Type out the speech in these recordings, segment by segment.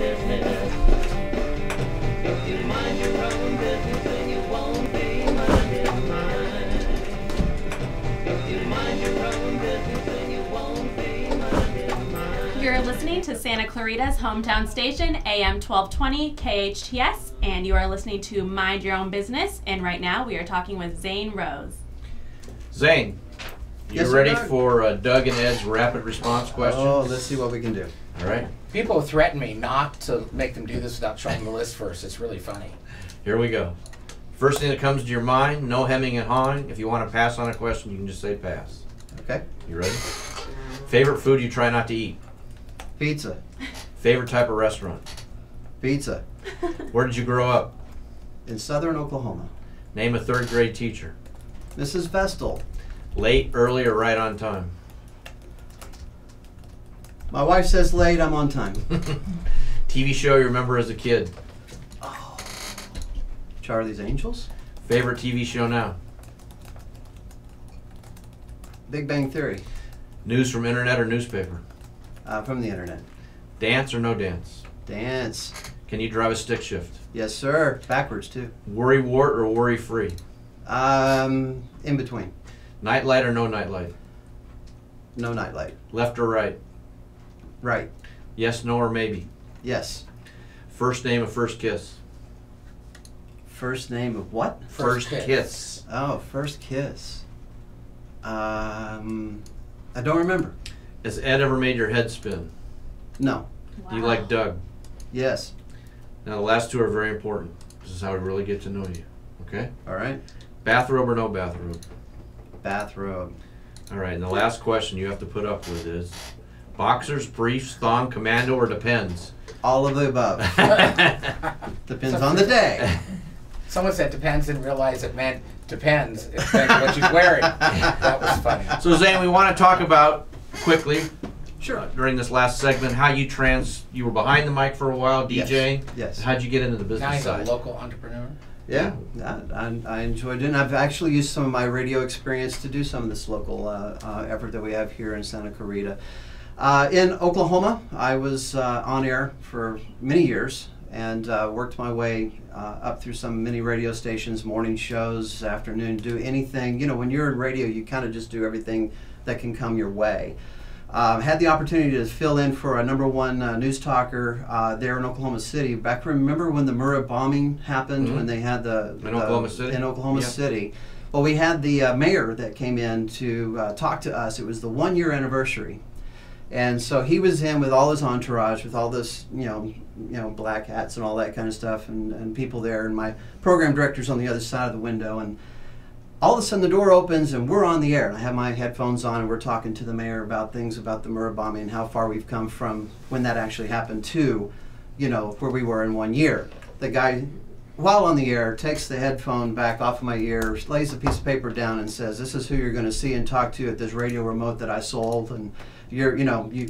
business. If you mind your own business, then you won't be minding mine. If you mind your own business, then you won't be minding mine. You're listening to Santa Clarita's hometown station, AM 1220 KHTS, and you are listening to Mind Your Own Business. And right now, we are talking with Zane Rose. Zane, you Yes, ready Doug? for Doug and Ed's rapid response questions? Oh, let's see what we can do. All right, People threaten me not to make them do this without showing the list first. It's really funny. here we go. First thing that comes to your mind, no hemming and hawing. If you want to pass on a question, you can just say pass. Okay. You ready? Favorite food you try not to eat? Pizza. Favorite type of restaurant? Pizza. Where did you grow up? In southern Oklahoma. Name a third grade teacher. Mrs. Vestal. Late, early, or right on time? My wife says late, I'm on time. TV show you remember as a kid? Charlie's Angels. Favorite TV show now? Big Bang Theory. News from internet or newspaper? From the internet. Dance or no dance? Dance. Can you drive a stick shift? Yes, sir. Backwards, too. Worry wart or worry free? In between. Nightlight or no nightlight? No nightlight. Left or right? Right. Yes, no, or maybe? Yes. First name of first kiss? First name of what? First kiss. Oh, first kiss. I don't remember. Has Ed ever made your head spin? No. Wow. Do you like Doug? Yes. Now the last two are very important. This is how we really get to know you. Okay? All right. Bathrobe or no bathrobe? Bathrobe. All right, and the last question you have to put up with is boxers, briefs, thong, commando, or depends? All of the above. Depends on the day. Someone said depends, didn't realize it meant depends. It depends what she's wearing. That was funny. So Zane, we want to talk about quickly Sure. during this last segment how you were behind the mic for a while, DJing. Yes. How'd you get into the Now business he's a side? local entrepreneur. Yeah, I enjoyed it. And I've actually used some of my radio experience to do some of this local effort that we have here in Santa Clarita. In Oklahoma, I was on air for many years and worked my way up through some many radio stations, morning shows, afternoon, do anything. You know, when you're in radio, you kind of just do everything that can come your way. Had the opportunity to fill in for a #1 news talker there in Oklahoma City. Back, remember when the Murrah bombing happened, when they had In Oklahoma City? In Oklahoma Yep. City. Well, we had the mayor that came in to talk to us. It was the 1-year anniversary. And so he was in with all his entourage, with all this, you know, black hats and all that kind of stuff, and people there, and my program director's on the other side of the window, and all of a sudden the door opens and we're on the air. And I have my headphones on and we're talking to the mayor about things about the Murrah bombing and how far we've come from when that actually happened to, you know, where we were in 1 year. The guy, while on the air, takes the headphone back off of my ear, lays a piece of paper down and says, "This is who you're going to see and talk to at this radio remote that I sold, and you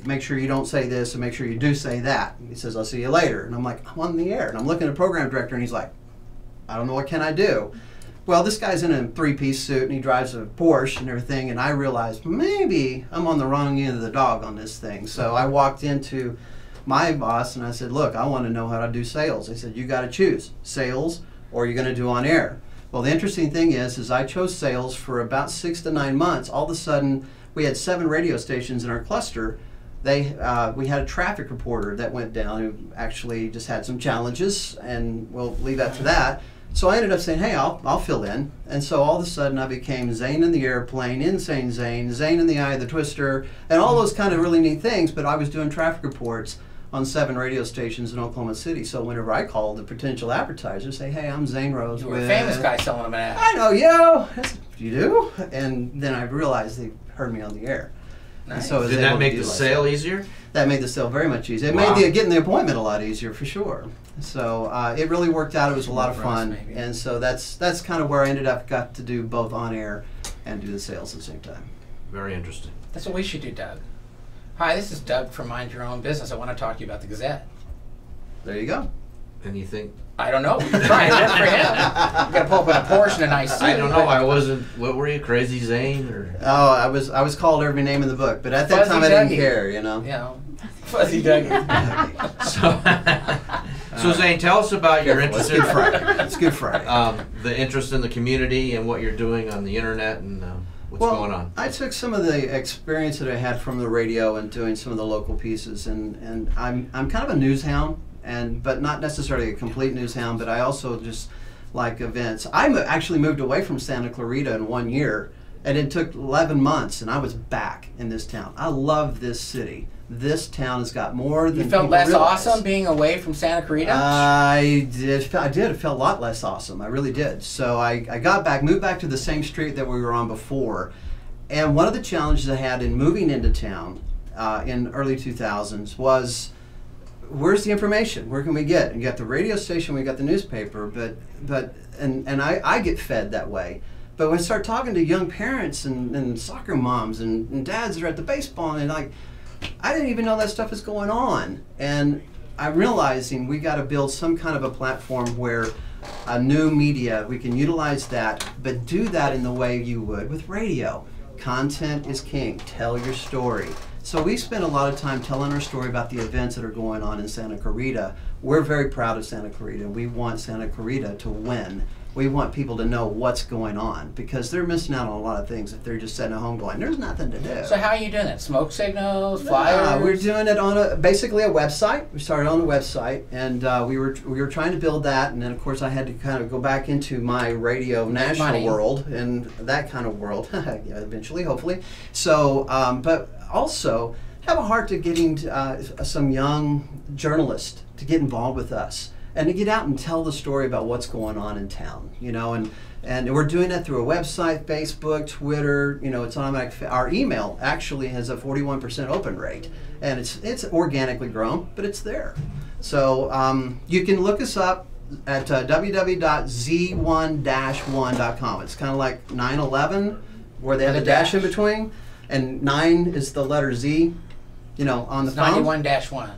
make sure you don't say this and make sure you do say that." He says, "I'll see you later." And I'm like, "I'm on the air." And I'm looking at the program director and he's like, "I don't know, what can I do?" Well, this guy's in a 3-piece suit and he drives a Porsche and everything, and I realized maybe I'm on the wrong end of the dog on this thing. So I walked into my boss and I said, "Look, I want to know how to do sales." They said, "You got to choose sales or you're going to do on air." Well, the interesting thing is I chose sales for about 6 to 9 months. All of a sudden, we had 7 radio stations in our cluster. We had a traffic reporter that went down who actually just had some challenges, and we'll leave that to that. So I ended up saying, "Hey, I'll fill in." And so all of a sudden I became Zane in the airplane, Insane Zane, Zane in the eye of the twister, and all those kind of really neat things. But I was doing traffic reports on 7 radio stations in Oklahoma City. So whenever I called the potential advertiser, say, "Hey, I'm Zane Rose." You were a famous guy selling them an ad. "I know you." "You do?" And then I realized they heard me on the air. Nice. And so I was Did able that to make do the like sale that. easier? That made the sale very much easier. It Wow. made getting the appointment a lot easier for sure. So it really worked out. It was a lot of fun, Maybe. and so that's kind of where I ended up. Got to do both on air and do the sales at the same time. Very interesting. That's what we should do, Doug. Hi, this is Doug from Mind Your Own Business. I want to talk to you about the Gazette. There you go. And you think? I don't know. We can try it. Work for him. You got to pull up in a Porsche and a nice suit. I don't know. I wasn't. What were you, Crazy Zane or? Oh, I was called every name in the book, but at that Fuzzy time I didn't Dougie. care, you know. You know, Fuzzy Dougie. So So Zane, tell us about your interest in It's Good Friday. the interest in the community and what you're doing on the internet and what's going on. I took some of the experience that I had from the radio and doing some of the local pieces, and I'm kind of a news hound, but not necessarily a complete news hound, but I also just like events. Actually moved away from Santa Clarita in 1 year, and it took 11 months, and I was back in this town. I love this city. This town has got more than You felt people less realize. awesome being away from Santa Clarita? I did. It felt a lot less awesome. I really did. So I got back, moved back to the same street that we were on before. And one of the challenges I had in moving into town in early 2000s was, where's the information? Where can we get? And you got the radio station, we got the newspaper, but I get fed that way. But when I start talking to young parents and soccer moms and dads that are at the baseball, and like, I didn't even know that stuff is going on. And I'm realizing we got to build some kind of a platform where a new media, we can utilize that, but do that in the way you would with radio. Content is king. Tell your story. So we spend a lot of time telling our story about the events that are going on in Santa Clarita. We're very proud of Santa Clarita. We want Santa Clarita to win. We want people to know what's going on, because they're missing out on a lot of things if they're just sitting at home going, there's nothing to do. So how are you doing that? Smoke signals, flyers? We're doing it on basically a website. We started on the website, and we were trying to build that, and then of course I had to kind of go back into my radio national world and that kind of world, yeah, eventually, hopefully. So, but also have a heart to getting some young journalists to get involved with us and to get out and tell the story about what's going on in town, you know, and we're doing that through a website, Facebook, Twitter, you know, it's automatic. Our email actually has a 41% open rate, and it's organically grown, but it's there. So you can look us up at www.z1-1.com. It's kind of like 9/11, where they have a dash in between, and 9 is the letter Z, you know, on the phone. 91-1.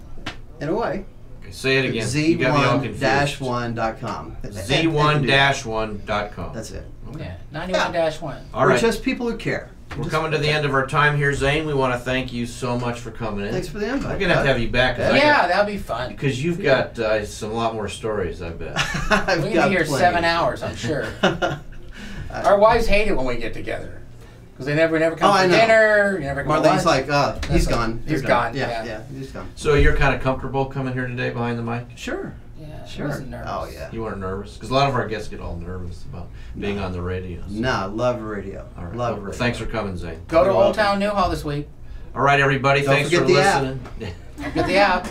In a way. Say it again. You got me all confused. Z1-1.com. Z1-1.com. That's it. Yeah, 91-1. All We're right. just people who care. We're coming to the end of our time here, Zane. We want to thank you so much for coming in. Thanks for the invite. We're going to have you back. Yeah, that'll be fun. Because you've got a lot more stories, I bet. I've We're got going to be here plenty. 7 hours, I'm sure. Our wives hate it when we get together. Because they never come I for know. dinner, you never come to Marlene's lunch. like, he's gone. He's You're gone, done. yeah. Yeah, he's gone. So you're kind of comfortable coming here today behind the mic? Sure. Yeah, Sure. I wasn't nervous. Oh, yeah. You weren't nervous? Because a lot of our guests get all nervous about being on the radio. So. No, love radio. All right. Love Well, radio. thanks for coming, Zane. Go to You're Old welcome. Town Newhall this week. All right, everybody. Don't Thanks for forget the app. listening. Get the app.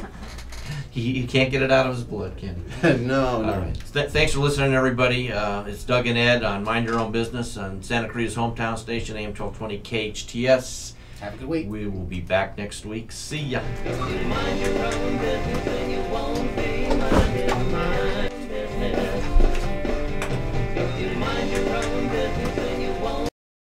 He can't get it out of his blood, can he? No. All right. Thanks for listening, everybody. It's Doug and Ed on Mind Your Own Business on Santa Clarita's hometown station, AM 1220 KHTS. Have a good week. We will be back next week. See ya. If you mind your own business, then you won't be minded mine.